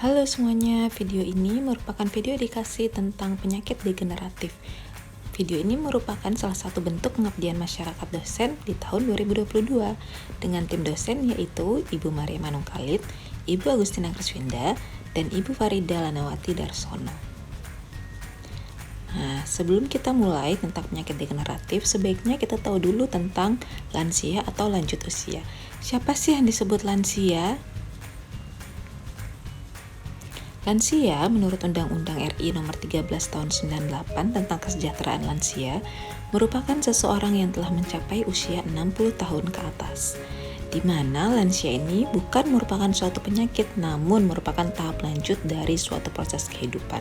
Halo semuanya, video ini merupakan video edukasi tentang penyakit degeneratif. Video ini merupakan salah satu bentuk pengabdian masyarakat dosen di tahun 2022 dengan tim dosen yaitu Ibu Maria Manung Khalid, Ibu Agustina Kriswinda, dan Ibu Farida Lanawati Darsono. Nah, sebelum kita mulai tentang penyakit degeneratif, sebaiknya kita tahu dulu tentang lansia atau lanjut usia. Siapa sih yang disebut lansia? Lansia, menurut Undang-Undang RI Nomor 13 Tahun 98 tentang Kesejahteraan Lansia, merupakan seseorang yang telah mencapai usia 60 tahun ke atas, di mana lansia ini bukan merupakan suatu penyakit, namun merupakan tahap lanjut dari suatu proses kehidupan.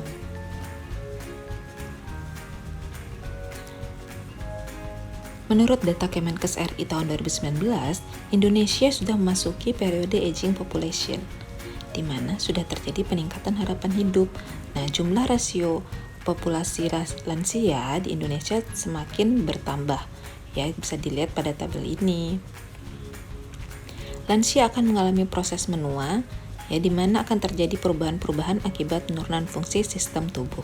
Menurut data Kemenkes RI tahun 2019, Indonesia sudah memasuki periode aging population, di mana sudah terjadi peningkatan harapan hidup. Nah, jumlah rasio populasi lansia di Indonesia semakin bertambah. Ya, bisa dilihat pada tabel ini. Lansia akan mengalami proses menua, ya, di mana akan terjadi perubahan-perubahan akibat penurunan fungsi sistem tubuh.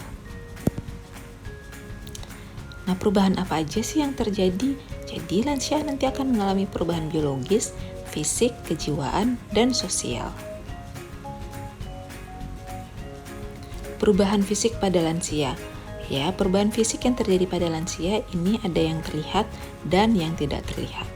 Nah, perubahan apa aja sih yang terjadi? Jadi, lansia nanti akan mengalami perubahan biologis, fisik, kejiwaan, dan sosial. Perubahan fisik pada lansia. Ya, perubahan fisik yang terjadi pada lansia ini ada yang terlihat dan yang tidak terlihat.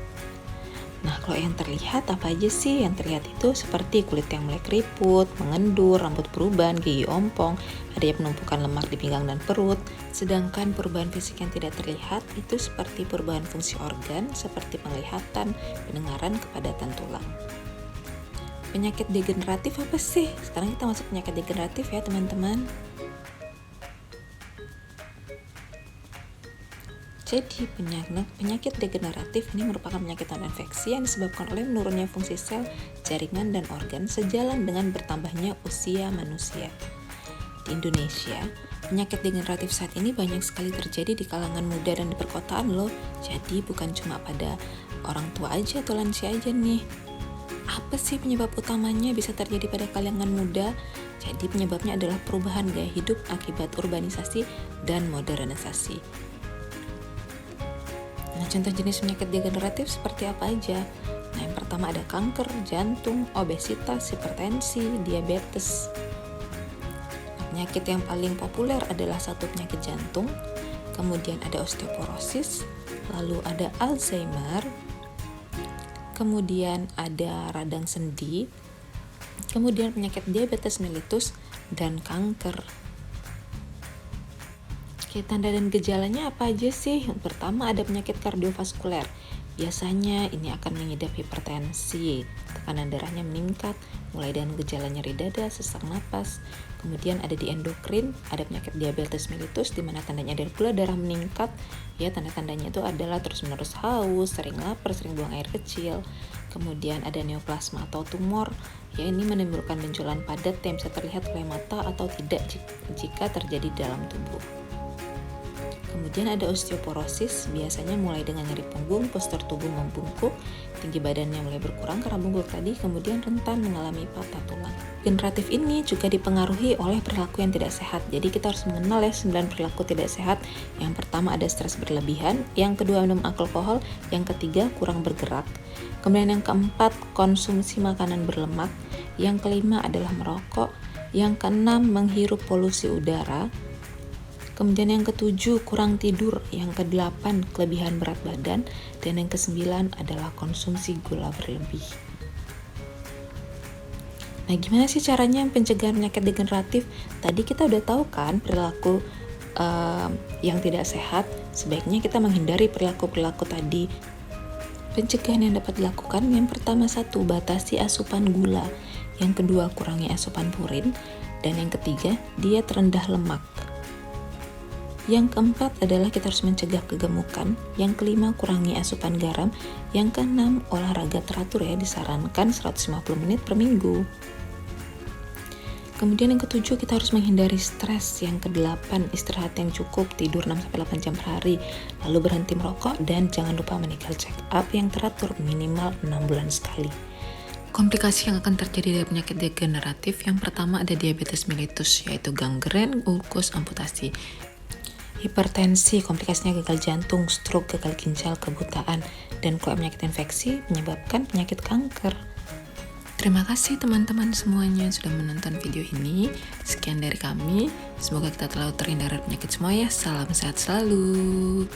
Nah, kalau yang terlihat apa aja sih? Yang terlihat itu seperti kulit yang mulai keriput, mengendur, rambut perubahan, gigi ompong, adanya penumpukan lemak di pinggang dan perut. Sedangkan perubahan fisik yang tidak terlihat itu seperti perubahan fungsi organ seperti penglihatan, pendengaran, kepadatan tulang. Penyakit degeneratif apa sih? Sekarang kita masuk penyakit degeneratif ya teman-teman. Jadi penyakit degeneratif ini merupakan penyakit non-infeksi yang disebabkan oleh menurunnya fungsi sel, jaringan, dan organ sejalan dengan bertambahnya usia manusia. Di Indonesia, penyakit degeneratif saat ini banyak sekali terjadi di kalangan muda dan di perkotaan loh. Jadi bukan cuma pada orang tua aja atau lansia aja nih. Apa sih penyebab utamanya bisa terjadi pada kalangan muda? Jadi penyebabnya adalah perubahan gaya hidup akibat urbanisasi dan modernisasi. Nah, contoh jenis penyakit degeneratif seperti apa aja? Nah, yang pertama ada kanker, jantung, obesitas, hipertensi, diabetes. Nah, penyakit yang paling populer adalah satu penyakit jantung, kemudian ada osteoporosis, lalu ada Alzheimer, kemudian ada radang sendi, kemudian penyakit diabetes mellitus, dan kanker. Oke, tanda dan gejalanya apa aja sih? Yang pertama ada penyakit kardiovaskuler. Biasanya ini akan mengidap hipertensi, tekanan darahnya meningkat, mulai dengan gejala nyeri dada, sesak napas. Kemudian ada di endokrin, ada penyakit diabetes mellitus di mana tandanya ada gula darah meningkat. Ya, tanda-tandanya itu adalah terus-menerus haus, sering lapar, sering buang air kecil. Kemudian ada neoplasma atau tumor. Ya, ini menimbulkan benjolan padat yang bisa terlihat oleh mata atau tidak jika terjadi dalam tubuh. Kemudian ada osteoporosis, biasanya mulai dengan nyeri punggung, postur tubuh membungkuk, tinggi badannya mulai berkurang karena bungkuk tadi, kemudian rentan mengalami patah tulang. Degeneratif ini juga dipengaruhi oleh perilaku yang tidak sehat. Jadi kita harus mengenal ya 9 perilaku tidak sehat. Yang pertama ada stres berlebihan, yang kedua minum alkohol, yang ketiga kurang bergerak. Kemudian yang keempat konsumsi makanan berlemak, yang kelima adalah merokok, yang keenam menghirup polusi udara. Kemudian yang ketujuh kurang tidur, yang kedelapan kelebihan berat badan, dan yang kesembilan adalah konsumsi gula berlebih. Nah, gimana sih caranya pencegahan penyakit degeneratif? Tadi kita udah tahu kan perilaku yang tidak sehat, sebaiknya kita menghindari perilaku-perilaku tadi. Pencegahan yang dapat dilakukan, yang pertama satu, batasi asupan gula, yang kedua kurangi asupan purin, dan yang ketiga diet rendah lemak. Yang keempat adalah kita harus mencegah kegemukan. Yang kelima, kurangi asupan garam. Yang keenam, olahraga teratur ya, disarankan 150 menit per minggu. Kemudian yang ketujuh, kita harus menghindari stres. Yang kedelapan, istirahat yang cukup, tidur 6-8 jam per hari. Lalu berhenti merokok dan jangan lupa medical check up yang teratur minimal 6 bulan sekali. Komplikasi yang akan terjadi dari penyakit degeneratif yang pertama ada diabetes mellitus, yaitu gangren, ulkus, amputasi. Hipertensi, komplikasinya gagal jantung, stroke, gagal ginjal, kebutaan, dan kalau penyakit infeksi menyebabkan penyakit kanker. Terima kasih teman-teman semuanya sudah menonton video ini. Sekian dari kami. Semoga kita terlalu terhindar dari penyakit semua ya. Salam sehat selalu.